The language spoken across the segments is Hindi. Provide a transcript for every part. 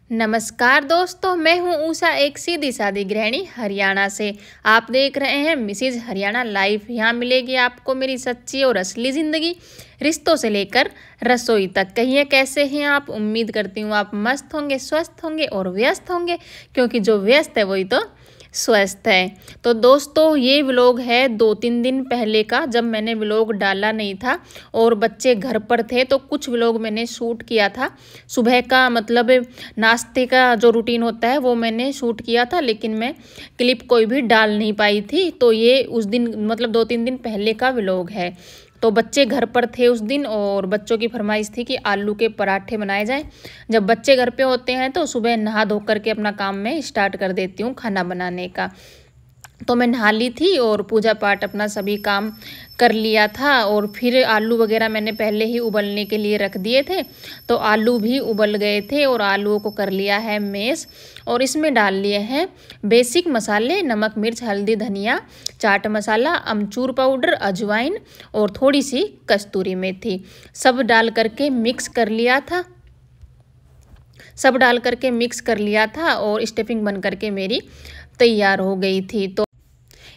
नमस्कार दोस्तों, मैं हूं उषा, एक सीधी सादी गृहिणी हरियाणा से। आप देख रहे हैं मिसेज हरियाणा लाइफ। यहाँ मिलेगी आपको मेरी सच्ची और असली ज़िंदगी, रिश्तों से लेकर रसोई तक। कहिए कैसे हैं आप? उम्मीद करती हूँ आप मस्त होंगे, स्वस्थ होंगे और व्यस्त होंगे, क्योंकि जो व्यस्त है वही तो स्वस्थ है। तो दोस्तों, ये व्लॉग है 2-3 दिन पहले का, जब मैंने व्लॉग डाला नहीं था और बच्चे घर पर थे। तो कुछ व्लॉग मैंने शूट किया था। सुबह का मतलब नाश्ते का जो रूटीन होता है वो मैंने शूट किया था, लेकिन मैं क्लिप कोई भी डाल नहीं पाई थी। तो ये उस दिन मतलब 2-3 दिन पहले का व्लॉग है। तो बच्चे घर पर थे उस दिन और बच्चों की फरमाइश थी कि आलू के पराठे बनाए जाएं। जब बच्चे घर पे होते हैं तो सुबह नहा धो करके अपना काम मैं स्टार्ट कर देती हूँ खाना बनाने का। तो मैं नहा ली थी और पूजा पाठ अपना सभी काम कर लिया था। और फिर आलू वगैरह मैंने पहले ही उबलने के लिए रख दिए थे। तो आलू भी उबल गए थे और आलूओं को कर लिया है मैश। और इसमें डाल लिए हैं बेसिक मसाले, नमक, मिर्च, हल्दी, धनिया, चाट मसाला, अमचूर पाउडर, अजवाइन और थोड़ी सी कस्तूरी मेथी। सब डाल करके मिक्स कर लिया था और स्टफिंग बन करके मेरी तैयार हो गई थी। तो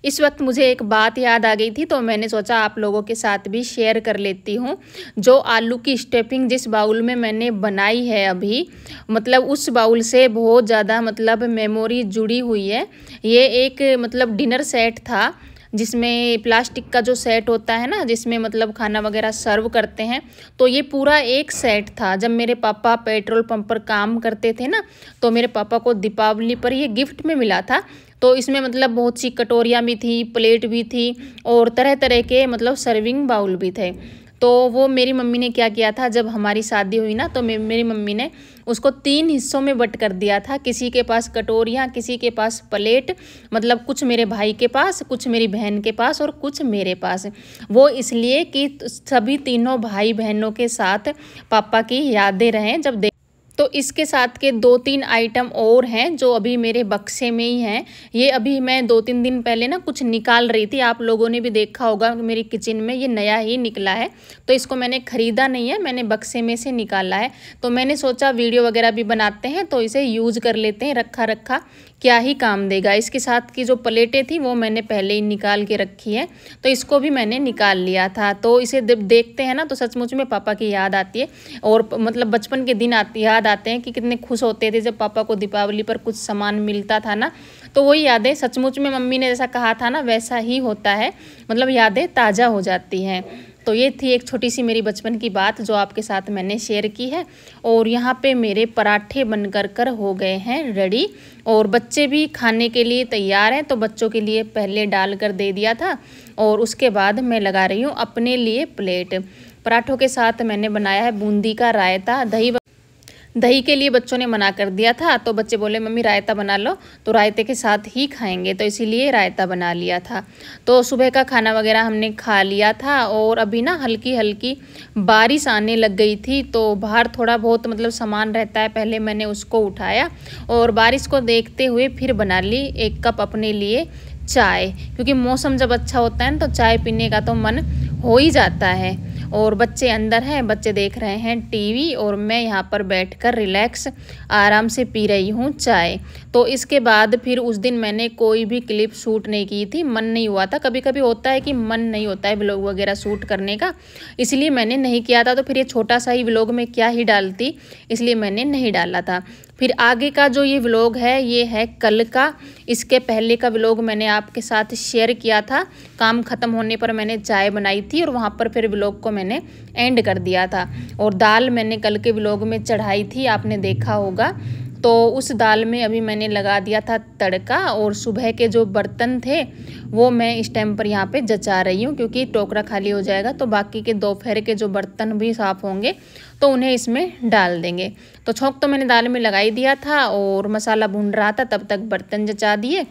इस वक्त मुझे एक बात याद आ गई थी, तो मैंने सोचा आप लोगों के साथ भी शेयर कर लेती हूँ। जो आलू की स्टफिंग जिस बाउल में मैंने बनाई है अभी, मतलब उस बाउल से बहुत ज़्यादा मतलब मेमोरी जुड़ी हुई है। ये एक मतलब डिनर सेट था, जिसमें प्लास्टिक का जो सेट होता है ना, जिसमें मतलब खाना वगैरह सर्व करते हैं। तो ये पूरा एक सेट था। जब मेरे पापा पेट्रोल पंप पर काम करते थे ना, तो मेरे पापा को दीपावली पर ये गिफ्ट में मिला था। तो इसमें मतलब बहुत सी कटोरियाँ भी थी, प्लेट भी थी और तरह तरह के मतलब सर्विंग बाउल भी थे। तो वो मेरी मम्मी ने क्या किया था, जब हमारी शादी हुई ना, तो मेरी मम्मी ने उसको 3 हिस्सों में बट कर दिया था। किसी के पास कटोरियाँ, किसी के पास प्लेट, मतलब कुछ मेरे भाई के पास, कुछ मेरी बहन के पास और कुछ मेरे पास। वो इसलिए कि सभी तीनों भाई बहनों के साथ पापा की यादें रहें जब। तो इसके साथ के 2-3 आइटम और हैं जो अभी मेरे बक्से में ही हैं। ये अभी मैं 2-3 दिन पहले ना कुछ निकाल रही थी। आप लोगों ने भी देखा होगा मेरी किचन में ये नया ही निकला है। तो इसको मैंने ख़रीदा नहीं है, मैंने बक्से में से निकाला है। तो मैंने सोचा वीडियो वगैरह भी बनाते हैं तो इसे यूज़ कर लेते हैं, रखा रखा क्या ही काम देगा। इसके साथ की जो प्लेटें थी वो मैंने पहले ही निकाल के रखी है, तो इसको भी मैंने निकाल लिया था। तो इसे देखते हैं ना तो सचमुच में पापा की याद आती है। और मतलब बचपन के दिन याद आते हैं कि कितने खुश होते थे जब पापा को दीपावली पर कुछ सामान मिलता था ना। तो वही यादें सचमुच में मम्मी ने जैसा कहा था ना वैसा ही होता है, मतलब यादें ताज़ा हो जाती हैं। तो ये थी एक छोटी सी मेरी बचपन की बात जो आपके साथ मैंने शेयर की है। और यहाँ पे मेरे पराठे बनकर हो गए हैं रेडी और बच्चे भी खाने के लिए तैयार हैं। तो बच्चों के लिए पहले डाल कर दे दिया था और उसके बाद मैं लगा रही हूँ अपने लिए प्लेट। पराठों के साथ मैंने बनाया है बूंदी का रायता। दही के लिए बच्चों ने मना कर दिया था, तो बच्चे बोले मम्मी रायता बना लो, तो रायते के साथ ही खाएंगे, तो इसीलिए रायता बना लिया था। तो सुबह का खाना वगैरह हमने खा लिया था और अभी ना हल्की हल्की बारिश आने लग गई थी। तो बाहर थोड़ा बहुत मतलब सामान रहता है, पहले मैंने उसको उठाया और बारिश को देखते हुए फिर बना ली 1 कप अपने लिए चाय, क्योंकि मौसम जब अच्छा होता है ना तो चाय पीने का तो मन हो ही जाता है। और बच्चे अंदर हैं, बच्चे देख रहे हैं टीवी और मैं यहाँ पर बैठकर रिलैक्स आराम से पी रही हूँ चाय। तो इसके बाद फिर उस दिन मैंने कोई भी क्लिप शूट नहीं की थी, मन नहीं हुआ था। कभी कभी होता है कि मन नहीं होता है व्लॉग वगैरह शूट करने का, इसलिए मैंने नहीं किया था। तो फिर ये छोटा सा ही व्लॉग में क्या ही डालती, इसलिए मैंने नहीं डाला था। फिर आगे का जो ये व्लॉग है ये है कल का। इसके पहले का व्लॉग मैंने आपके साथ शेयर किया था, काम ख़त्म होने पर मैंने चाय बनाई थी और वहाँ पर फिर व्लॉग को मैंने एंड कर दिया था। और दाल मैंने कल के व्लॉग में चढ़ाई थी, आपने देखा होगा। तो उस दाल में अभी मैंने लगा दिया था तड़का, और सुबह के जो बर्तन थे वो मैं इस टाइम पर यहाँ पे जचा रही हूँ, क्योंकि टोकरा खाली हो जाएगा तो बाकी के दोपहर के जो बर्तन भी साफ़ होंगे तो उन्हें इसमें डाल देंगे। तो छौंक तो मैंने दाल में लगा ही दिया था और मसाला भून रहा था, तब तक बर्तन जचा दिए।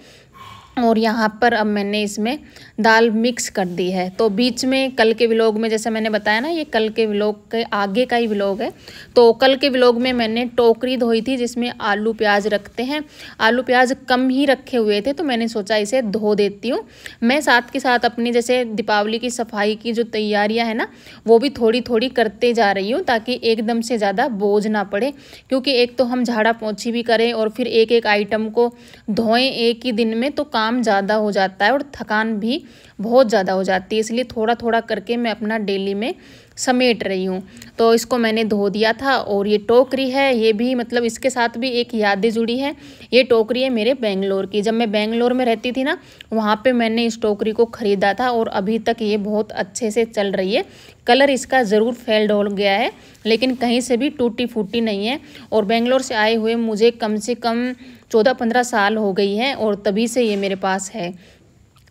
और यहाँ पर अब मैंने इसमें दाल मिक्स कर दी है। तो बीच में कल के व्लॉग में जैसे मैंने बताया ना, ये कल के व्लॉग के आगे का ही व्लॉग है। तो कल के व्लॉग में मैंने टोकरी धोई थी जिसमें आलू प्याज रखते हैं। आलू प्याज कम ही रखे हुए थे तो मैंने सोचा इसे धो देती हूँ। मैं साथ के साथ अपनी जैसे दीपावली की सफाई की जो तैयारियाँ हैं ना, वो भी थोड़ी थोड़ी करते जा रही हूँ, ताकि एकदम से ज़्यादा बोझ ना पड़े। क्योंकि एक तो हम झाड़ा पोंछी भी करें और फिर एक एक आइटम को धोएं एक ही दिन में, तो काम ज़्यादा हो जाता है और थकान भी बहुत ज़्यादा हो जाती है। इसलिए थोड़ा थोड़ा करके मैं अपना डेली में समेट रही हूँ। तो इसको मैंने धो दिया था। और ये टोकरी है, ये भी मतलब इसके साथ भी एक यादें जुड़ी है। ये टोकरी है मेरे बेंगलोर की। जब मैं बेंगलोर में रहती थी ना, वहाँ पे मैंने इस टोकरी को ख़रीदा था और अभी तक ये बहुत अच्छे से चल रही है। कलर इसका ज़रूर फेल्ड हो गया है, लेकिन कहीं से भी टूटी फूटी नहीं है। और बेंगलोर से आए हुए मुझे कम से कम 14-15 साल हो गई हैं और तभी से ये मेरे पास है।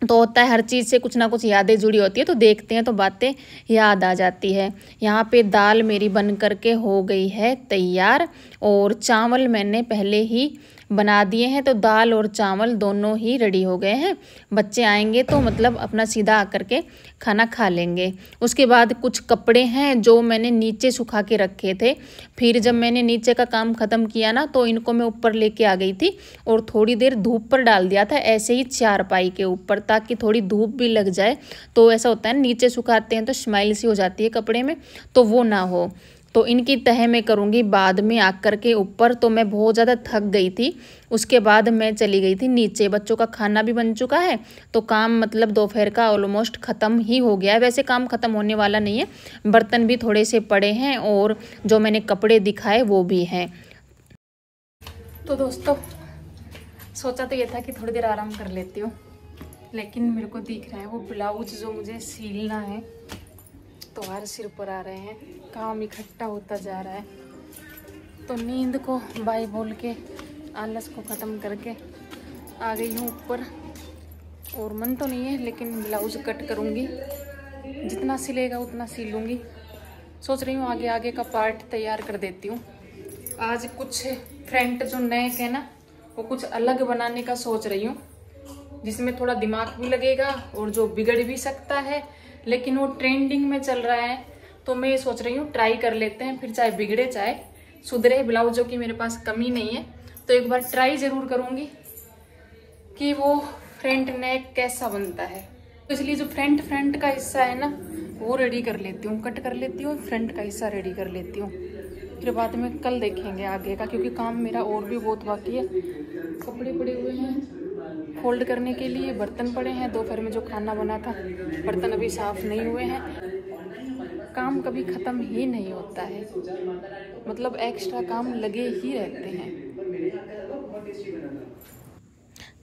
तो होता है हर चीज़ से कुछ ना कुछ यादें जुड़ी होती है, तो देखते हैं तो बातें याद आ जाती है। यहाँ पे दाल मेरी बन करके हो गई है तैयार और चावल मैंने पहले ही बना दिए हैं। तो दाल और चावल दोनों ही रेडी हो गए हैं। बच्चे आएंगे तो मतलब अपना सीधा आकर के खाना खा लेंगे। उसके बाद कुछ कपड़े हैं जो मैंने नीचे सुखा के रखे थे। फिर जब मैंने नीचे का काम ख़त्म किया ना, तो इनको मैं ऊपर लेके आ गई थी और थोड़ी देर धूप पर डाल दिया था, ऐसे ही चारपाई के ऊपर, ताकि थोड़ी धूप भी लग जाए। तो ऐसा होता है नीचे सुखाते हैं तो स्माइल सी हो जाती है कपड़े में, तो वो ना हो। तो इनकी तह मैं करूँगी बाद में आकर के ऊपर। तो मैं बहुत ज़्यादा थक गई थी। उसके बाद मैं चली गई थी नीचे। बच्चों का खाना भी बन चुका है, तो काम मतलब दोपहर का ऑलमोस्ट ख़त्म ही हो गया है। वैसे काम ख़त्म होने वाला नहीं है, बर्तन भी थोड़े से पड़े हैं और जो मैंने कपड़े दिखाए वो भी हैं। तो दोस्तों सोचा तो ये था कि थोड़ी देर आराम कर लेती हूँ, लेकिन मेरे को दिख रहा है वो ब्लाउज जो मुझे सिलना है, तो हर सिर पर आ रहे हैं, काम इकट्ठा होता जा रहा है। तो नींद को बाय बोल के आलस को ख़त्म करके आ गई हूँ ऊपर। और मन तो नहीं है, लेकिन ब्लाउज कट करूँगी, जितना सिलेगा उतना सिलूँगी। सोच रही हूँ आगे आगे का पार्ट तैयार कर देती हूँ। आज कुछ फ्रंट जो नेक है ना, वो कुछ अलग बनाने का सोच रही हूँ, जिसमें थोड़ा दिमाग भी लगेगा और जो बिगड़ भी सकता है, लेकिन वो ट्रेंडिंग में चल रहा है। तो मैं ये सोच रही हूँ ट्राई कर लेते हैं, फिर चाहे बिगड़े चाहे सुधरे। ब्लाउजों की मेरे पास कमी नहीं है, तो एक बार ट्राई ज़रूर करूँगी कि वो फ्रंट नेक कैसा बनता है। तो इसलिए जो फ्रंट का हिस्सा है ना, वो रेडी कर लेती हूँ, कट कर लेती हूँ, फ्रंट का हिस्सा रेडी कर लेती हूँ। फिर बाद में कल देखेंगे आगे का, क्योंकि काम मेरा और भी बहुत बाकी है। कपड़े पड़े हुए हैं फोल्ड करने के लिए, बर्तन पड़े हैं, दोपहर में जो खाना बना था बर्तन अभी साफ़ नहीं हुए हैं। काम कभी ख़त्म ही नहीं होता है, मतलब एक्स्ट्रा काम लगे ही रहते हैं।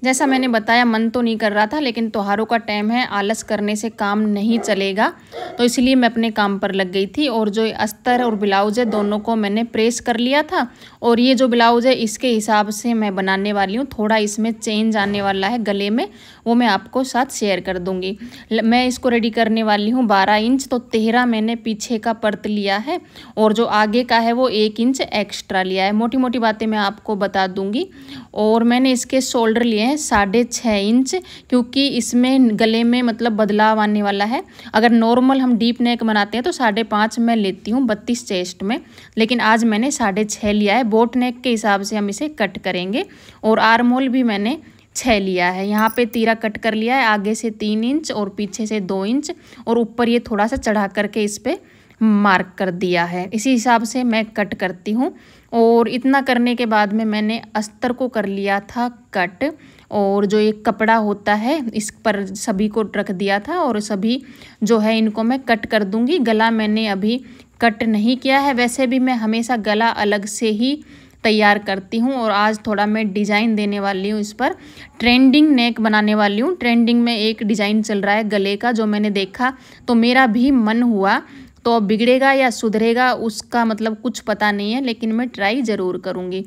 जैसा मैंने बताया मन तो नहीं कर रहा था, लेकिन त्योहारों का टाइम है, आलस करने से काम नहीं चलेगा, तो इसलिए मैं अपने काम पर लग गई थी। और जो अस्तर और ब्लाउज है दोनों को मैंने प्रेस कर लिया था। और ये जो ब्लाउज है इसके हिसाब से मैं बनाने वाली हूँ। थोड़ा इसमें चेंज आने वाला है गले में, वो मैं आपको साथ शेयर कर दूँगी। मैं इसको रेडी करने वाली हूँ 12 इंच, तो 13 मैंने पीछे का पर्त लिया है और जो आगे का है वो 1 इंच एक्स्ट्रा लिया है। मोटी मोटी बातें मैं आपको बता दूँगी। और मैंने इसके शोल्डर लिए हैं 6.5 इंच, क्योंकि इसमें गले में मतलब बदलाव आने वाला है। अगर नॉर्मल हम डीप नेक बनाते हैं तो 5.5 मैं लेती हूँ 32 चेस्ट में, लेकिन आज मैंने 6.5 लिया है। बोट नेक के हिसाब से हम इसे कट करेंगे। और आर्म होल भी मैंने 6 लिया है। यहाँ पे तीरा कट कर लिया है, आगे से 3 इंच और पीछे से 2 इंच, और ऊपर ये थोड़ा सा चढ़ा करके इस पर मार्क कर दिया है। इसी हिसाब से मैं कट करती हूँ। और इतना करने के बाद में मैंने अस्तर को कर लिया था कट, और जो एक कपड़ा होता है इस पर सभी को रख दिया था, और सभी जो है इनको मैं कट कर दूंगी। गला मैंने अभी कट नहीं किया है, वैसे भी मैं हमेशा गला अलग से ही तैयार करती हूँ। और आज थोड़ा मैं डिज़ाइन देने वाली हूँ, इस पर ट्रेंडिंग नेक बनाने वाली हूँ। ट्रेंडिंग में एक डिज़ाइन चल रहा है गले का, जो मैंने देखा तो मेरा भी मन हुआ। तो बिगड़ेगा या सुधरेगा उसका मतलब कुछ पता नहीं है, लेकिन मैं ट्राई ज़रूर करूँगी।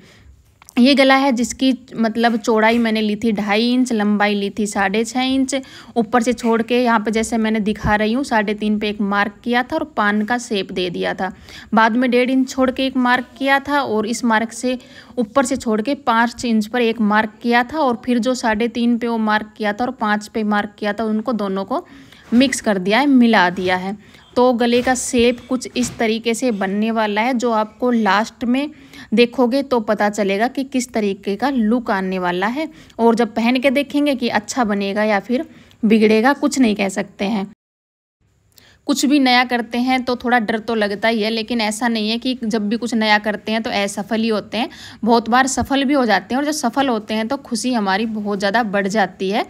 ये गला है जिसकी मतलब चौड़ाई मैंने ली थी 2.5 इंच, लंबाई ली थी 6.5 इंच। ऊपर से छोड़ के यहाँ पे जैसे मैंने दिखा रही हूँ 3.5 पे एक मार्क किया था और पान का शेप दे दिया था। बाद में 1.5 इंच छोड़ के एक मार्क किया था और इस मार्क से ऊपर से छोड़ के 5 इंच पर एक मार्क किया था और फिर जो 3.5 पे वो मार्क किया था और 5 पे मार्क किया था, उनको दोनों को मिक्स कर दिया है, मिला दिया है। तो गले का शेप कुछ इस तरीके से बनने वाला है, जो आपको लास्ट में देखोगे तो पता चलेगा कि किस तरीके का लुक आने वाला है। और जब पहन के देखेंगे कि अच्छा बनेगा या फिर बिगड़ेगा, कुछ नहीं कह सकते हैं। कुछ भी नया करते हैं तो थोड़ा डर तो लगता ही है, लेकिन ऐसा नहीं है कि जब भी कुछ नया करते हैं तो असफल ही होते हैं। बहुत बार सफल भी हो जाते हैं और जब सफल होते हैं तो खुशी हमारी बहुत ज़्यादा बढ़ जाती है।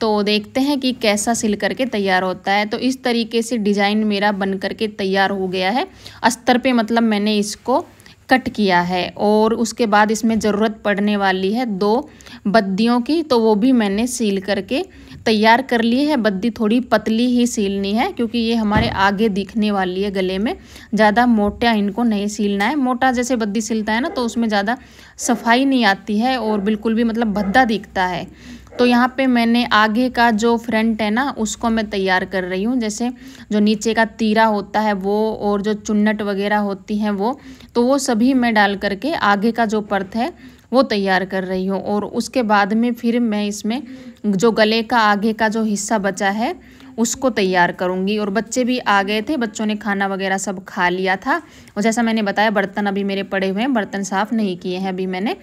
तो देखते हैं कि कैसा सिल करके तैयार होता है। तो इस तरीके से डिज़ाइन मेरा बन करके तैयार हो गया है। अस्तर पे मतलब मैंने इसको कट किया है और उसके बाद इसमें ज़रूरत पड़ने वाली है 2 बद्दियों की, तो वो भी मैंने सील करके तैयार कर ली है। बद्दी थोड़ी पतली ही सीलनी है क्योंकि ये हमारे आगे दिखने वाली है गले में। ज़्यादा मोटा इनको नहीं सीलना है। मोटा जैसे बद्दी सिलता है ना तो उसमें ज़्यादा सफाई नहीं आती है और बिल्कुल भी मतलब भद्दा दिखता है। तो यहाँ पे मैंने आगे का जो फ्रंट है ना उसको मैं तैयार कर रही हूँ। जैसे जो नीचे का तीरा होता है वो और जो चुन्नट वगैरह होती हैं वो, तो वो सभी मैं डाल करके आगे का जो पर्थ है वो तैयार कर रही हूँ। और उसके बाद में फिर मैं इसमें जो गले का आगे का जो हिस्सा बचा है उसको तैयार करूँगी। और बच्चे भी आ गए थे, बच्चों ने खाना वगैरह सब खा लिया था। और जैसा मैंने बताया बर्तन अभी मेरे पड़े हुए हैं, बर्तन साफ़ नहीं किए हैं अभी मैंने।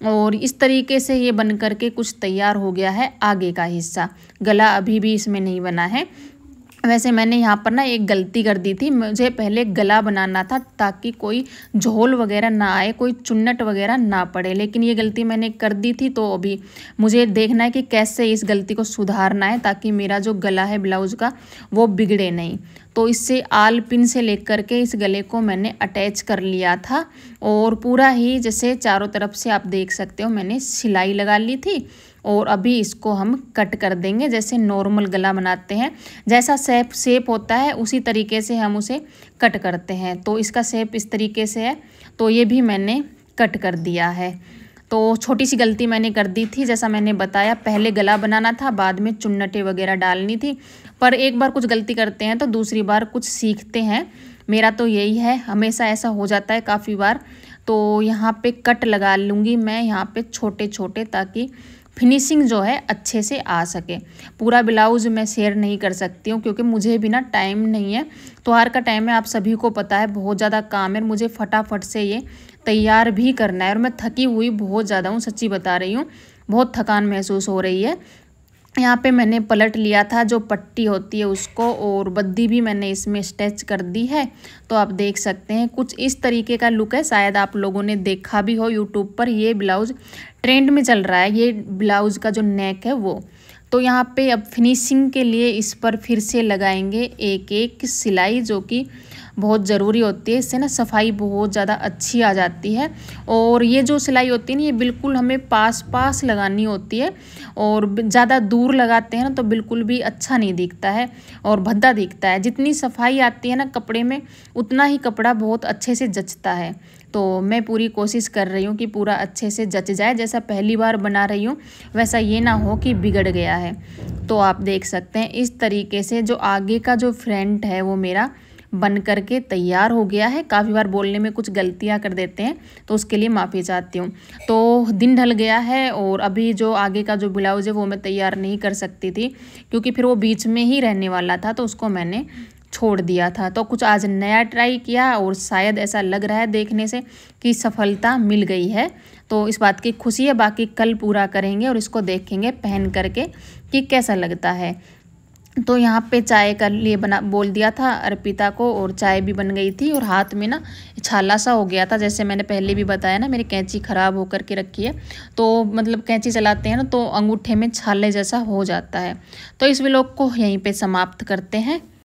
और इस तरीके से ये बन करके कुछ तैयार हो गया है आगे का हिस्सा। गला अभी भी इसमें नहीं बना है। वैसे मैंने यहाँ पर ना एक गलती कर दी थी। मुझे पहले गला बनाना था ताकि कोई झोल वगैरह ना आए, कोई चुन्नट वगैरह ना पड़े, लेकिन ये गलती मैंने कर दी थी। तो अभी मुझे देखना है कि कैसे इस गलती को सुधारना है ताकि मेरा जो गला है ब्लाउज़ का वो बिगड़े नहीं। तो इससे आल पिन से लेकर के इस गले को मैंने अटैच कर लिया था और पूरा ही जैसे चारों तरफ से आप देख सकते हो मैंने सिलाई लगा ली थी। और अभी इसको हम कट कर देंगे जैसे नॉर्मल गला बनाते हैं, जैसा शेप होता है उसी तरीके से हम उसे कट करते हैं। तो इसका शेप इस तरीके से है, तो ये भी मैंने कट कर दिया है। तो छोटी सी गलती मैंने कर दी थी, जैसा मैंने बताया पहले गला बनाना था, बाद में चुन्नटें वगैरह डालनी थी। पर एक बार कुछ गलती करते हैं तो दूसरी बार कुछ सीखते हैं। मेरा तो यही है, हमेशा ऐसा हो जाता है काफ़ी बार। तो यहाँ पे कट लगा लूँगी मैं यहाँ पे छोटे छोटे, ताकि फिनिशिंग जो है अच्छे से आ सके। पूरा ब्लाउज़ मैं शेयर नहीं कर सकती हूँ क्योंकि मुझे भी ना टाइम नहीं है। त्योहार का टाइम है, आप सभी को पता है, बहुत ज़्यादा काम है, मुझे फटाफट से ये तैयार भी करना है। और मैं थकी हुई बहुत ज़्यादा हूँ, सच्ची बता रही हूँ, बहुत थकान महसूस हो रही है। यहाँ पे मैंने पलट लिया था जो पट्टी होती है उसको, और बद्दी भी मैंने इसमें स्टिच कर दी है। तो आप देख सकते हैं कुछ इस तरीके का लुक है। शायद आप लोगों ने देखा भी हो यूट्यूब पर, ये ब्लाउज़ ट्रेंड में चल रहा है, ये ब्लाउज़ का जो नेक है वो। तो यहाँ पे अब फिनिशिंग के लिए इस पर फिर से लगाएंगे एक एक सिलाई, जो कि बहुत ज़रूरी होती है। इससे ना सफाई बहुत ज़्यादा अच्छी आ जाती है। और ये जो सिलाई होती है ना, ये बिल्कुल हमें पास पास लगानी होती है, और ज़्यादा दूर लगाते हैं ना तो बिल्कुल भी अच्छा नहीं दिखता है और भद्दा दिखता है। जितनी सफाई आती है ना कपड़े में, उतना ही कपड़ा बहुत अच्छे से जचता है। तो मैं पूरी कोशिश कर रही हूँ कि पूरा अच्छे से जच जाए। जैसा पहली बार बना रही हूँ वैसा ये ना हो कि बिगड़ गया है। तो आप देख सकते हैं इस तरीके से जो आगे का जो फ्रंट है वो मेरा बन करके तैयार हो गया है। काफ़ी बार बोलने में कुछ गलतियां कर देते हैं तो उसके लिए माफ़ी चाहती हूँ। तो दिन ढल गया है और अभी जो आगे का जो ब्लाउज़ है वो मैं तैयार नहीं कर सकती थी क्योंकि फिर वो बीच में ही रहने वाला था, तो उसको मैंने छोड़ दिया था। तो कुछ आज नया ट्राई किया और शायद ऐसा लग रहा है देखने से कि सफलता मिल गई है। तो इस बात की खुशी है। बाकी कल पूरा करेंगे और इसको देखेंगे पहन करके कि कैसा लगता है। तो यहाँ पे चाय का लिए बोल दिया था अर्पिता को, और चाय भी बन गई थी। और हाथ में ना छाला सा हो गया था, जैसे मैंने पहले भी बताया ना मेरी कैंची ख़राब होकर के रखी है, तो मतलब कैंची चलाते हैं ना तो अंगूठे में छाले जैसा हो जाता है। तो इस व्लॉग को यहीं पे समाप्त करते हैं।